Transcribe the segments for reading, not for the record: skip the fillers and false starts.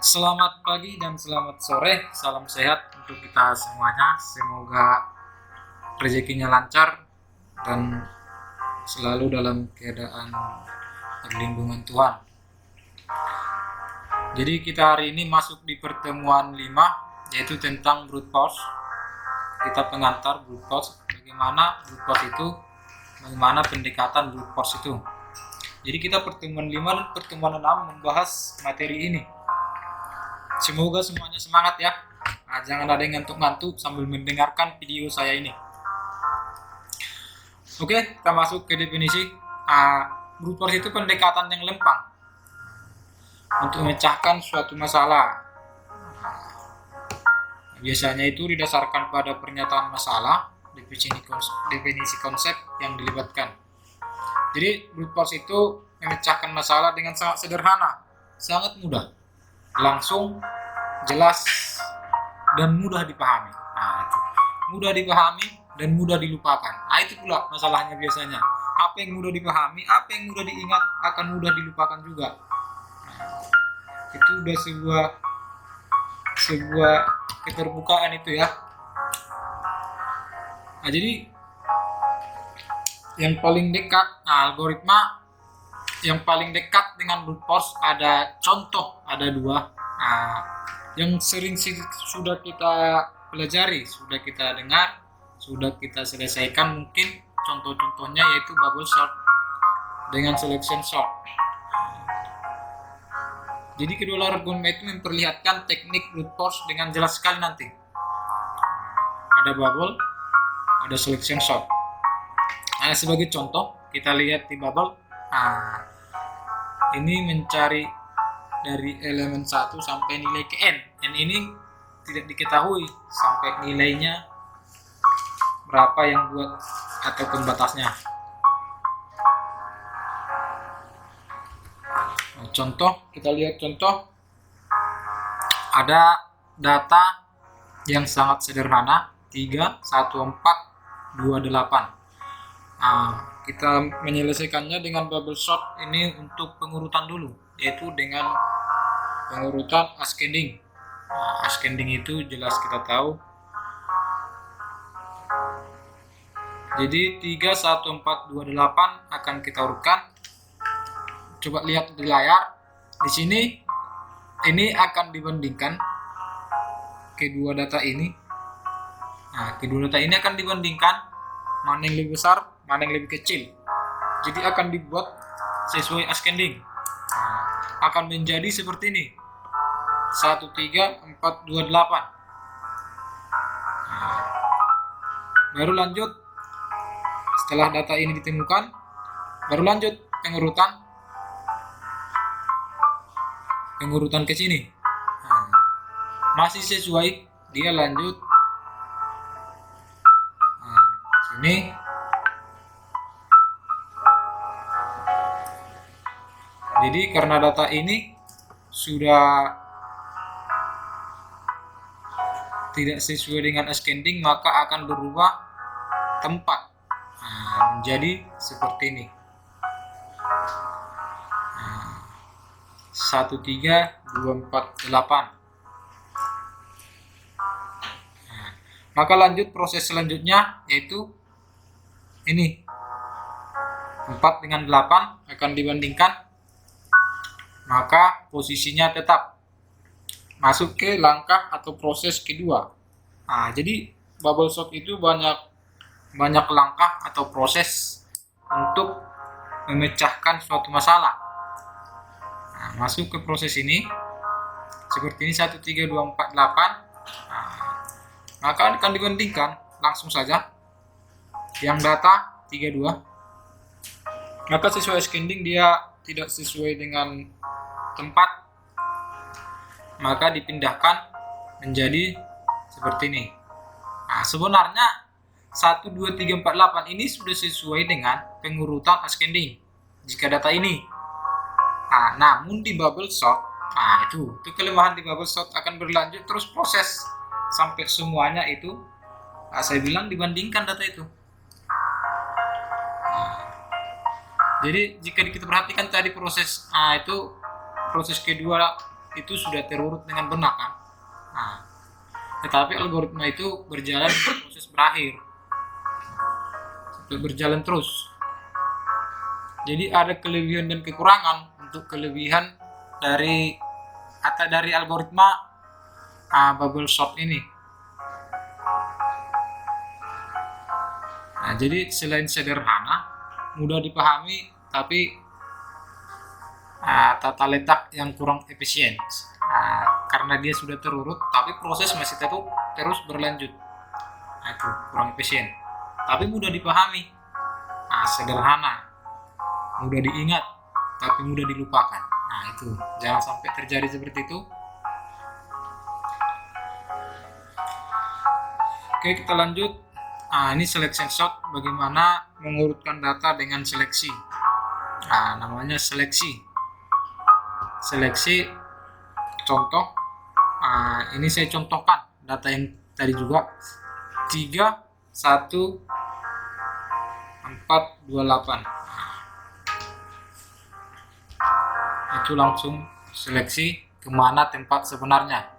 Selamat pagi dan selamat sore. Salam sehat untuk kita semuanya. Semoga rezekinya lancar dan selalu dalam keadaan perlindungan Tuhan. Jadi kita hari ini masuk di pertemuan 5, yaitu tentang brute force. Kita pengantar brute force, bagaimana pendekatan brute force itu. Jadi kita pertemuan 5 dan pertemuan 6 membahas materi ini. Semoga semuanya semangat ya. Jangan ada yang ngantuk-ngantuk sambil mendengarkan video saya ini. Oke, kita masuk ke definisi. Brute force itu pendekatan yang lempang untuk memecahkan suatu masalah. Biasanya itu didasarkan pada pernyataan masalah, definisi konsep yang dilibatkan. Jadi brute force itu memecahkan masalah dengan sangat sederhana, sangat mudah, langsung, jelas, dan mudah dipahami. Mudah dipahami dan mudah dilupakan. Itu pula masalahnya biasanya. Apa yang mudah dipahami, apa yang mudah diingat akan mudah dilupakan juga. Itu udah sebuah keterbukaan itu ya. Jadi yang paling dekat, algoritma yang paling dekat dengan brute force ada contoh, ada dua yang sering sudah kita pelajari, sudah kita dengar, sudah kita selesaikan. Mungkin contoh-contohnya yaitu bubble sort dengan selection sort. Jadi kedua algoritma itu memperlihatkan teknik brute force dengan jelas sekali nanti. Ada bubble, ada selection sort. Sebagai contoh, kita lihat di bubble. Ini mencari dari elemen 1 sampai nilai ke n. N ini tidak diketahui sampai nilainya berapa yang buat atau pembatasnya. Contoh, kita lihat contoh. Ada data yang sangat sederhana, 3, 1, 4, 2, 8. Kita menyelesaikannya dengan bubble sort ini untuk pengurutan dulu, yaitu dengan pengurutan ascending. Ascending itu jelas kita tahu. Jadi 3, 1, 4, 2, 8 akan kita urutkan. Coba lihat di layar. Di sini ini akan dibandingkan kedua data ini. Kedua data ini akan dibandingkan mana yang lebih besar, mana yang lebih kecil. Jadi akan dibuat sesuai ascending. Akan menjadi seperti ini. 1, 3, 4, 2, 8. Baru lanjut, setelah data ini ditemukan, baru lanjut pengurutan ke sini. Masih sesuai, dia lanjut sini. Jadi karena data ini sudah tidak sesuai dengan ascending, maka akan berubah tempat menjadi seperti ini. 1, 3, 2, 4, 8. Maka lanjut proses selanjutnya yaitu ini. 4 dengan 8 akan dibandingkan. Maka posisinya tetap masuk ke langkah atau proses kedua. Jadi bubble sort itu banyak langkah atau proses untuk memecahkan suatu masalah. Masuk ke proses ini seperti ini, 1, 3, 2, 4, 8. Maka akan dibandingkan langsung saja yang data 3, 2. Maka sesuai ascending dia tidak sesuai dengan tempat, maka dipindahkan menjadi seperti ini. Sebenarnya 1, 2, 3, 4, 8 ini sudah sesuai dengan pengurutan ascending jika data ini. Namun di bubble sort, itu kelemahan di bubble sort, akan berlanjut terus proses sampai semuanya itu saya bilang dibandingkan data itu. Jadi jika kita perhatikan tadi proses itu proses kedua itu sudah terurut dengan benar kan. Nah, tetapi algoritma itu berjalan proses berakhir, berjalan terus. Jadi ada kelebihan dan kekurangan. Untuk kelebihan dari algoritma bubble sort ini. Nah, jadi selain sederhana, mudah dipahami, tapi tata letak yang kurang efisien. Karena dia sudah terurut, tapi proses masih terus berlanjut. Itu kurang efisien. Tapi mudah dipahami, sederhana, mudah diingat, tapi mudah dilupakan. Nah itu, jangan sampai terjadi seperti itu. Oke, kita lanjut. Ini selection sort, bagaimana mengurutkan data dengan seleksi. Namanya seleksi. Seleksi contoh. Ini saya contohkan data yang tadi juga 3, 1, 4, 28. Itu langsung seleksi kemana tempat sebenarnya.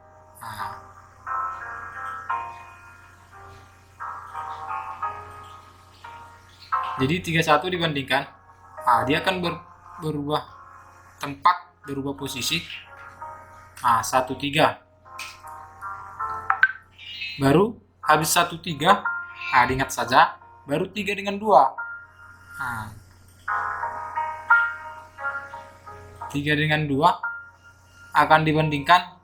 Jadi 31 dibandingkan, dia akan berubah tempat, berubah posisi. 13. Baru habis 13, diingat saja, baru 3 dengan 2. 3 dengan 2 akan dibandingkan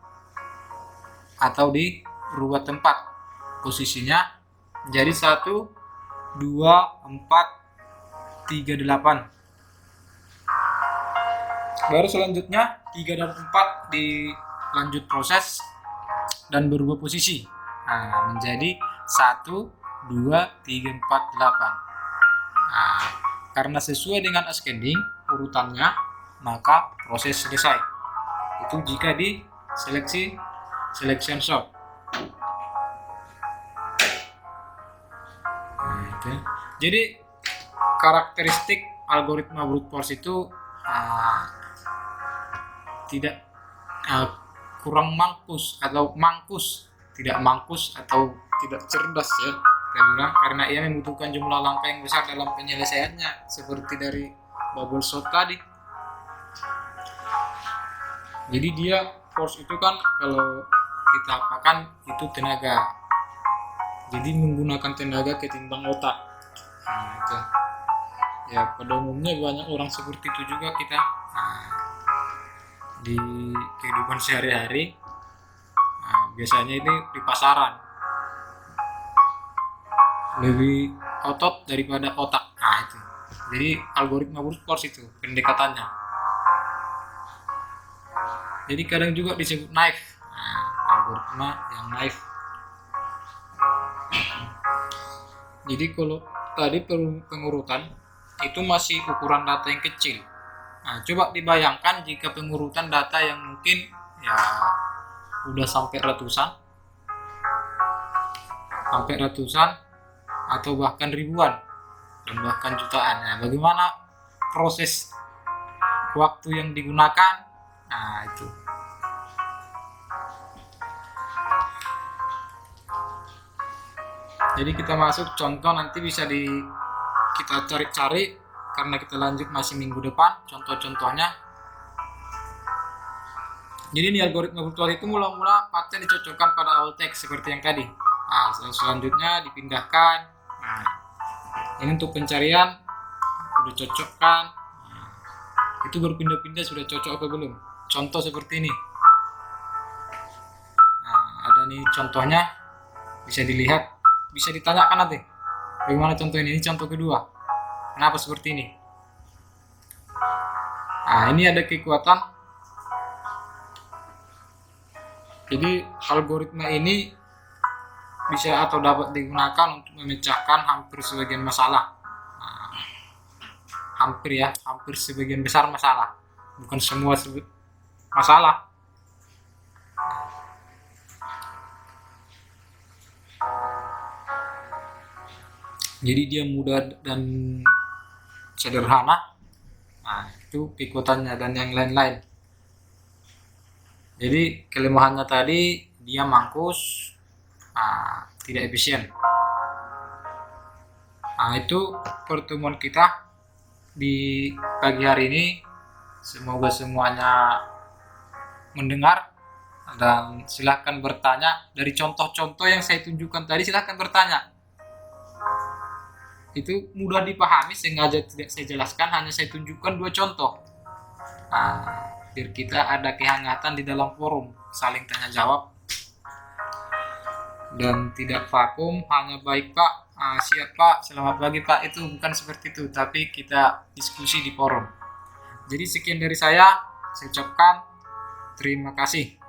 atau dirubah tempat posisinya jadi 1, 2, 4, 3, 8. Baru selanjutnya 3 dan 4 dilanjut proses dan berubah posisi. Menjadi 1, 2, 3, 4, 8. Karena sesuai dengan ascending urutannya, maka proses selesai. Itu jika di selection sort. Jadi karakteristik algoritma brute force itu tidak kurang tidak mangkus atau tidak cerdas ya, karena ia membutuhkan jumlah langkah yang besar dalam penyelesaiannya, seperti dari bubble sort tadi. Jadi dia force itu kan kalau kita apakan itu tenaga, jadi menggunakan tenaga ketimbang otak. Itu. Ya pada umumnya banyak orang seperti itu juga kita di kehidupan sehari-hari. Biasanya ini di pasaran lebih otot daripada otak. Itu. Jadi algoritma brute force itu pendekatannya. Jadi kadang juga disebut knife. Algoritma yang knife. Jadi kalau tadi pengurutan itu masih ukuran data yang kecil. Coba dibayangkan jika pengurutan data yang mungkin ya udah sampai ratusan atau bahkan ribuan dan bahkan jutaan. Bagaimana proses waktu yang digunakan? Itu. Jadi kita masuk contoh, nanti bisa kita cari-cari karena kita lanjut masih minggu depan contoh-contohnya. Jadi ini algoritma virtual itu mula-mula pattern dicocokkan pada awal teks seperti yang tadi. Selanjutnya dipindahkan. Ini untuk pencarian sudah cocokkan. Itu berpindah-pindah sudah cocok apa belum? Contoh seperti ini. Ada nih contohnya, bisa dilihat, bisa ditanyakan nanti. Bagaimana contoh ini? Ini contoh kedua. Kenapa seperti ini? Ini ada kekuatan. Jadi algoritma ini bisa atau dapat digunakan untuk memecahkan hampir sebagian masalah. Hampir sebagian besar masalah. Bukan semua masalah. Jadi dia mudah dan sederhana. Itu kekuatannya dan yang lain-lain. Jadi kelemahannya tadi dia mangkus, tidak efisien. Itu pertemuan kita di pagi hari ini. Semoga semuanya mendengar dan silahkan bertanya dari contoh-contoh yang saya tunjukkan tadi. Silahkan bertanya, itu mudah dipahami, sengaja tidak saya jelaskan, hanya saya tunjukkan 2 contoh. Biar kita ada kehangatan di dalam forum, saling tanya jawab dan tidak vakum hanya baik Pak, siap Pak, selamat pagi Pak, itu bukan seperti itu, tapi kita diskusi di forum. Jadi sekian dari saya ucapkan terima kasih.